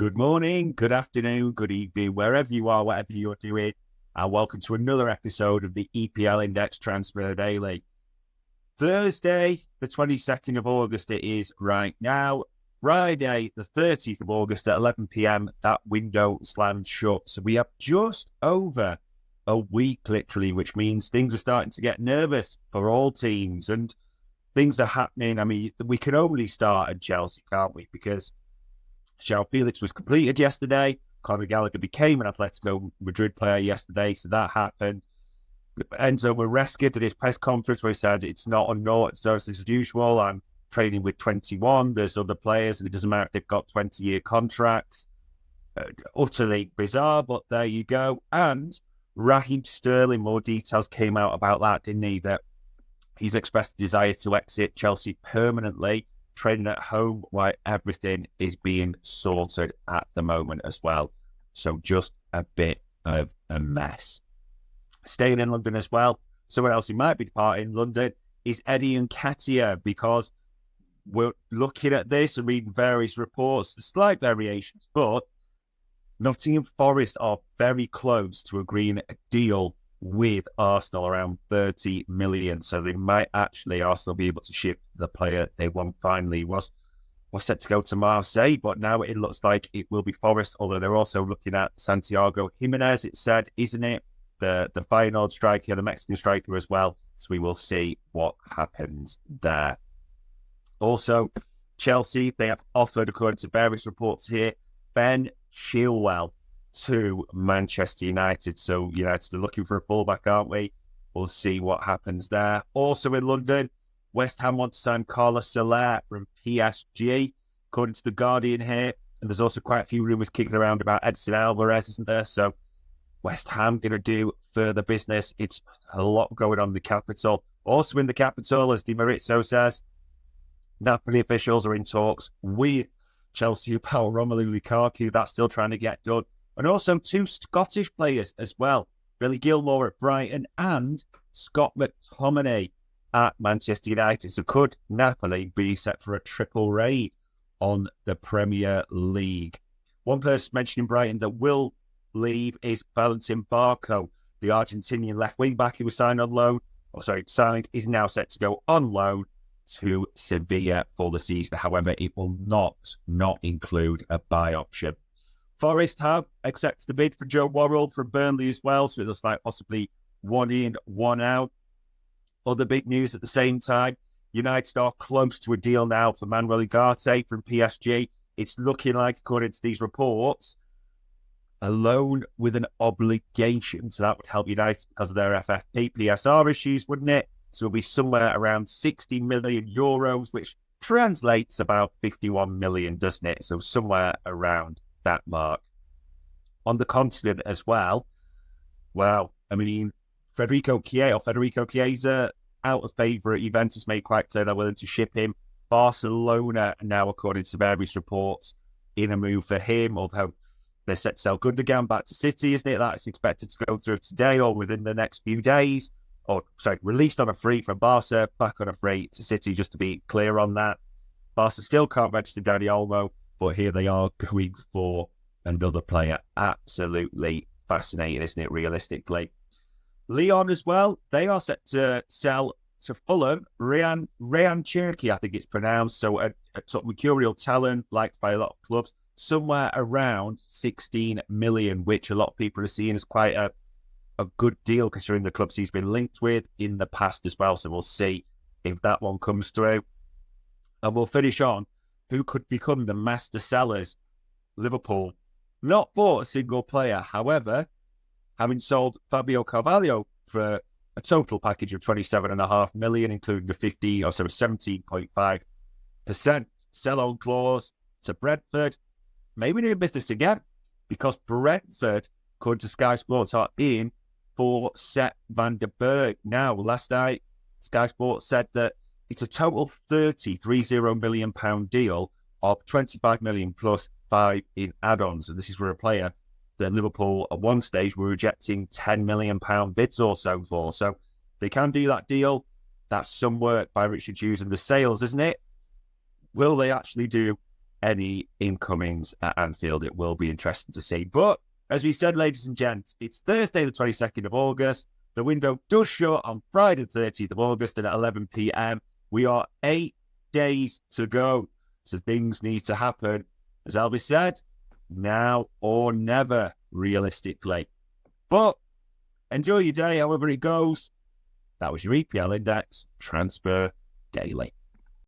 Good morning, good afternoon, good evening, wherever you are, whatever you're doing, and welcome to another episode of the EPL Index Transfer Daily. Thursday, the 22nd of August it is right now. Friday, the 30th of August at 11 p.m, that window slammed shut. So we have just over a week, literally, which means things are starting to get nervous for all teams, and things are happening. I mean, we can only start at Chelsea, can't we? Because João Felix was completed yesterday. Conor Gallagher became an Atletico Madrid player yesterday, so that happened. Enzo Maresca did his press conference where he said it's not unorthodox as usual. I'm training with 21. There's other players, and it doesn't matter if they've got 20-year contracts. Utterly bizarre, but there you go. And Raheem Sterling, more details came out about that, didn't he? That he's expressed a desire to exit Chelsea permanently, training at home while everything is being sorted at the moment as well. So just a bit of a mess. Staying in London as well, someone else who might be departing London is Eddie Nketiah, because we're looking at this and reading various reports, slight variations, but Nottingham Forest are very close to agreeing a deal with Arsenal around 30 million. So they might actually, Arsenal, be able to ship the player they want finally. Was set to go to Marseille, but now it looks like it will be Forest, although they're also looking at Santiago Jimenez, it said, isn't it? The Feyenoord striker, the Mexican striker as well. So we will see what happens there. Also, Chelsea, they have offered, according to various reports here, Ben Chilwell to Manchester United. So United are looking for a fullback, aren't we? We'll see what happens there. Also in London, West Ham want to sign Carlos Soler from PSG, according to The Guardian here. And there's also quite a few rumours kicking around about Edson Alvarez, isn't there? So West Ham going to do further business. It's a lot going on in the capital. Also in the capital, as Di Marzio says, Napoli officials are in talks with Chelsea about Romelu Lukaku. That's still trying to get done. And also two Scottish players as well. Billy Gilmore at Brighton and Scott McTominay at Manchester United. So could Napoli be set for a triple raid on the Premier League? One person mentioning Brighton that will leave is Valentin Barco, the Argentinian left wing back who was signed, is now set to go on loan to Sevilla for the season. However, it will not include a buy option. Forest have accepted the bid for Joe Worrell from Burnley as well, so it looks like possibly one in, one out. Other big news at the same time, United are close to a deal now for Manuel Ugarte from PSG. It's looking like, according to these reports, a loan with an obligation. So that would help United because of their FFP, PSR issues, wouldn't it? So it'll be somewhere around 60 million euros, which translates about 51 million, doesn't it? So somewhere around that mark. On the continent as well, Federico Chiesa out of favour at Juventus, made quite clear they're willing to ship him. Barcelona now, according to various reports, in a move for him, although they're set to sell Gundogan back to City, isn't it? That's expected to go through today or within the next few days. Released on a free from Barca, back on a free to City, just to be clear on that. Barca still can't register Dani Olmo, but here they are going for another player. Absolutely fascinating, isn't it, realistically? Lyon as well, they are set to sell to Fulham, Ryan Cherky, I think it's pronounced, so a sort of mercurial talent liked by a lot of clubs, somewhere around 16 million, which a lot of people are seeing as quite a good deal considering the clubs he's been linked with in the past as well. So we'll see if that one comes through. And we'll finish on who could become the master sellers. Liverpool, not for a single player. However, having sold Fabio Carvalho for a total package of 27.5 million, including the 17.5% sell-on clause to Brentford, maybe doing business again, because Brentford, according to Sky Sports, are in for Sepp van der Berg. Now, last night, Sky Sports said that it's a total £30 million deal of 25 million plus 5 in add-ons. And this is for a player that Liverpool at one stage were rejecting £10 million bids or so for. So they can do that deal. That's some work by Richard Hughes and the sales, isn't it? Will they actually do any incomings at Anfield. It will be interesting to see. But as we said, ladies and gents, it's Thursday, the 22nd of August. The window does shut on Friday, the 30th of August, and at 11 p.m. We are 8 days to go. So things need to happen. As Elvis said, now or never, realistically. But enjoy your day, however it goes. That was your EPL Index Transfer Daily.